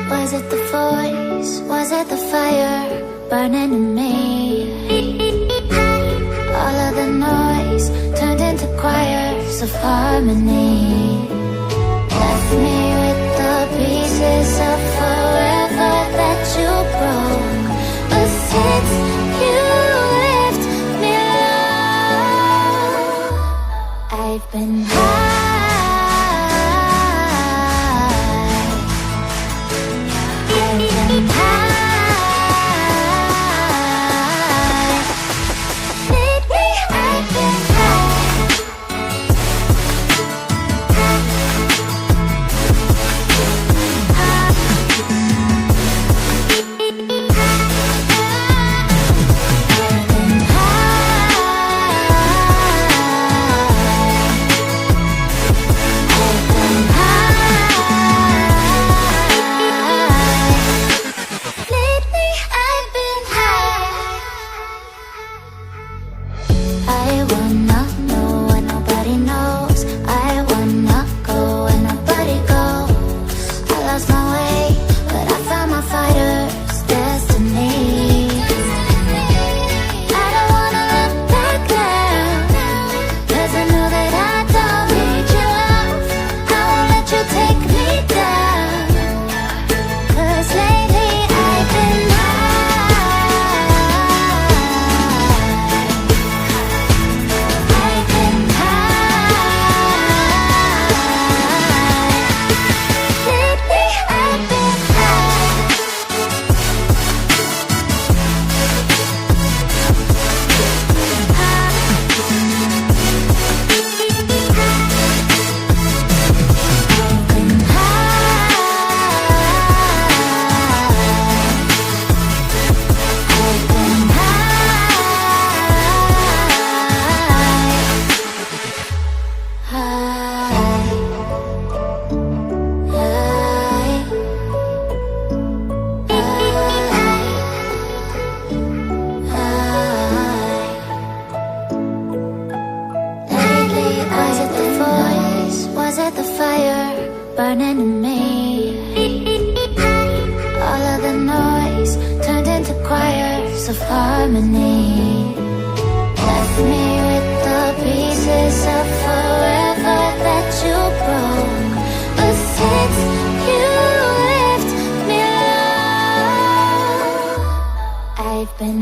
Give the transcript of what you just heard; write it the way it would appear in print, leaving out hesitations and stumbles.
Was it the voice? Was it the fire burning in me? All of the noise turned into choirs of harmony. Left me with the pieces of forever that you broke. But since you left me alone, I've been high. The fire burning in me. All of the noise turned into choirs of harmony. Left me with the pieces of forever that you broke. But since you left me alone, I've been